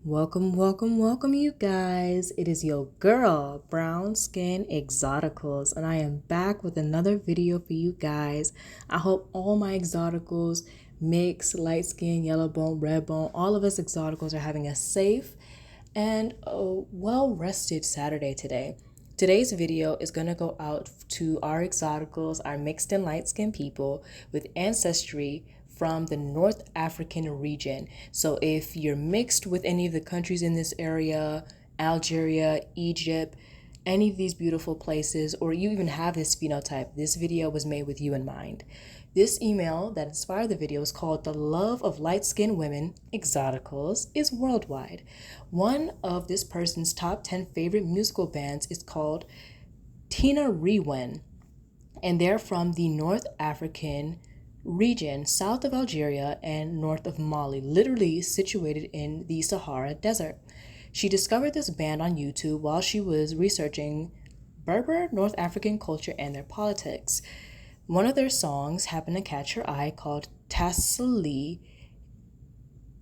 Welcome, you guys. It is your girl, Brown Skin Exoticals, and I am back with another video for you guys. I hope all my exoticals, mixed, light skin, yellow bone, red bone, all of us exoticals are having a safe and a well-rested Saturday today. Today's video is going to go out to our exoticals, our mixed and light skinned people with ancestry from the North African region. So if you're mixed with any of the countries in this area, Algeria, Egypt, any of these beautiful places, or you even have this phenotype, this video was made with you in mind. This email that inspired the video is called The Love of Light-Skinned Women, Exoticals, is Worldwide. One of this person's top 10 favorite musical bands is called Tina Rewen, and they're from the North African region, south of Algeria and north of Mali, literally situated in the Sahara Desert. She discovered this band on YouTube while she was researching Berber North African culture and their politics. One of their songs happened to catch her eye called Tassili.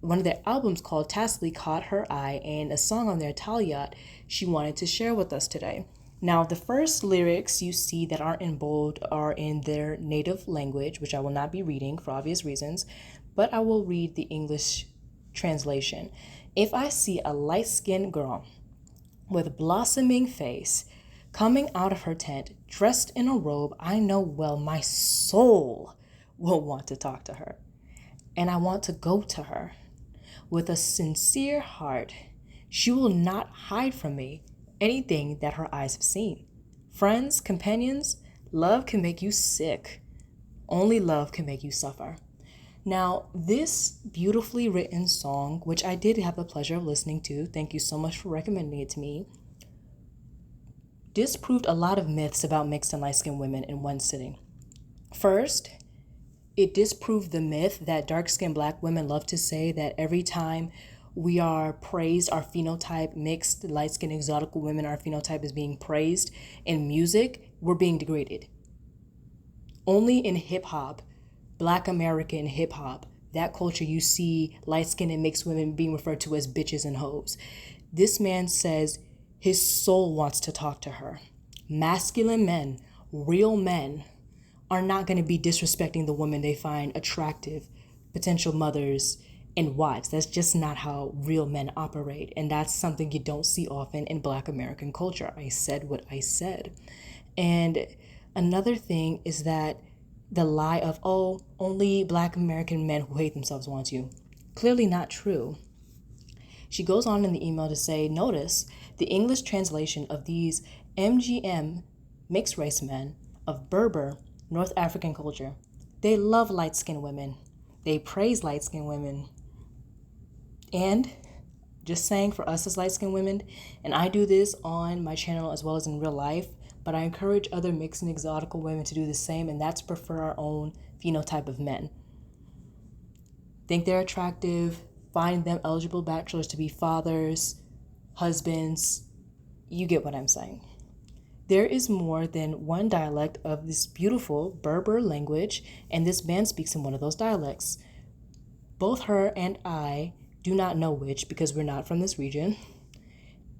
One of their albums called Tassili caught her eye, and a song on their Talyat she wanted to share with us today. Now, the first lyrics you see that aren't in bold are in their native language, which I will not be reading for obvious reasons, but I will read the English translation. If I see a light-skinned girl with blossoming face coming out of her tent, dressed in a robe, I know well my soul will want to talk to her, and I want to go to her. With a sincere heart, she will not hide from me anything that her eyes have seen. Friends, companions, love can make you sick. Only love can make you suffer. Now, this beautifully written song, which I did have the pleasure of listening to, thank you so much for recommending it to me, disproved a lot of myths about mixed and light-skinned women in one sitting. First, it disproved the myth that dark-skinned black women love to say that every time we are praised, our phenotype, mixed, light-skinned, exotic women, our phenotype is being praised in music, we're being degraded. Only in hip-hop, Black American hip-hop, that culture, you see light-skinned and mixed women being referred to as bitches and hoes. This man says his soul wants to talk to her. Masculine men, real men, are not going to be disrespecting the woman they find attractive, potential mothers, and wives. That's just not how real men operate. And that's something you don't see often in Black American culture. I said what I said. And another thing is that the lie of, oh, only Black American men who hate themselves want you. Clearly not true. She goes on in the email to say, notice the English translation of these MGM, mixed race men, of Berber, North African culture. They love light-skinned women. They praise light-skinned women. And just saying, for us as light-skinned women, and I do this on my channel as well as in real life, but I encourage other mixed and exotical women to do the same, and that's prefer our own phenotype of men. Think they're attractive, find them eligible bachelors to be fathers, husbands. You get what I'm saying. There is more than one dialect of this beautiful Berber language, and this band speaks in one of those dialects. Both her and I do not know which because we're not from this region.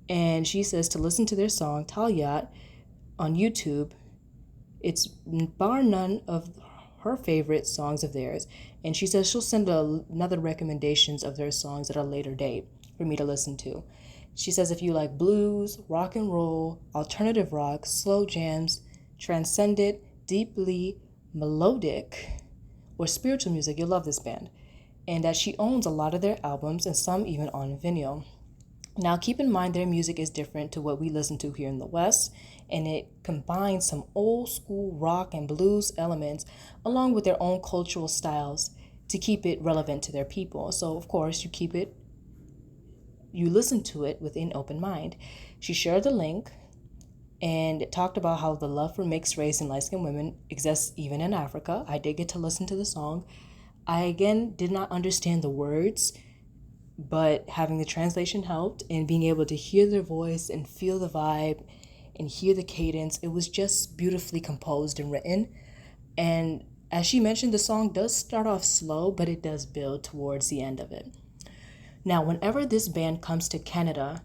And she says to listen to their song Talyat on YouTube. It's bar none of her favorite songs of theirs. And she says she'll send another recommendations of their songs at a later date for me to listen to. She says if you like blues, rock and roll, alternative rock, slow jams, transcendent, deeply melodic, or spiritual music, you'll love this band. And that she owns a lot of their albums and some even on vinyl. Now, keep in mind their music is different to what we listen to here in the West, and it combines some old school rock and blues elements along with their own cultural styles to keep it relevant to their people. So, of course, you listen to it with an open mind. She shared the link and talked about how the love for mixed race and light-skinned women exists even in Africa. I did get to listen to the song. I, again, did not understand the words, but having the translation helped, and being able to hear their voice and feel the vibe and hear the cadence, it was just beautifully composed and written. And as she mentioned, the song does start off slow, but it does build towards the end of it. Now, whenever this band comes to Canada,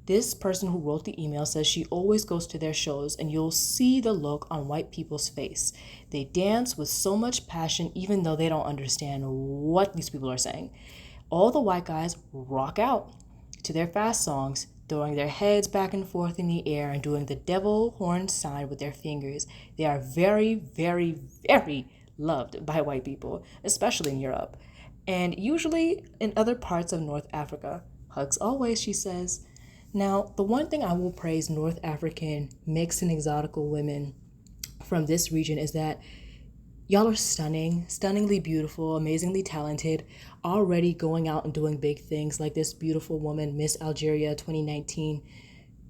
this person who wrote the email says she always goes to their shows and you'll see the look on white people's face. They dance with so much passion even though they don't understand what these people are saying. All the white guys rock out to their fast songs, throwing their heads back and forth in the air and doing the devil horn sign with their fingers. They are very, very, very loved by white people, especially in Europe, and usually in other parts of North Africa. Hugs always, she says. Now, the one thing I will praise North African mixed and exotical women from this region is that y'all are stunning, stunningly beautiful, amazingly talented, already going out and doing big things like this beautiful woman, Miss Algeria 2019.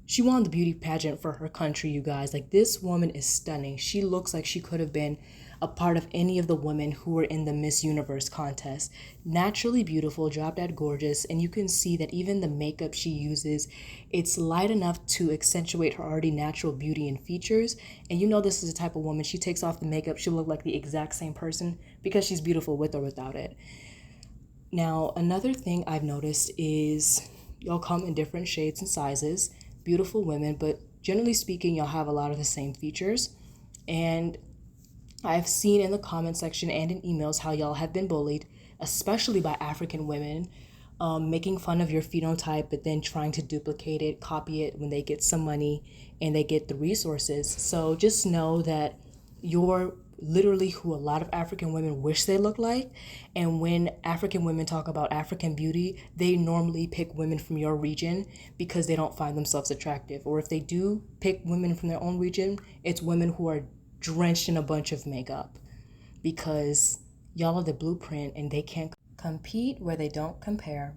She won the beauty pageant for her country, you guys. Like, this woman is stunning. She looks like she could have been a part of any of the women who were in the Miss Universe contest. Naturally beautiful, drop dead gorgeous, and you can see that even the makeup she uses, it's light enough to accentuate her already natural beauty and features. And you know this is the type of woman, she takes off the makeup, she'll look like the exact same person because she's beautiful with or without it. Now, another thing I've noticed is y'all come in different shades and sizes, beautiful women, but generally speaking, y'all have a lot of the same features. And I've seen in the comment section and in emails how y'all have been bullied, especially by African women, making fun of your phenotype, but then trying to duplicate it, copy it when they get some money and they get the resources. So just know that you're literally who a lot of African women wish they looked like. And when African women talk about African beauty, they normally pick women from your region because they don't find themselves attractive. Or if they do pick women from their own region, it's women who are drenched in a bunch of makeup because y'all are the blueprint and they can't compete where they don't compare.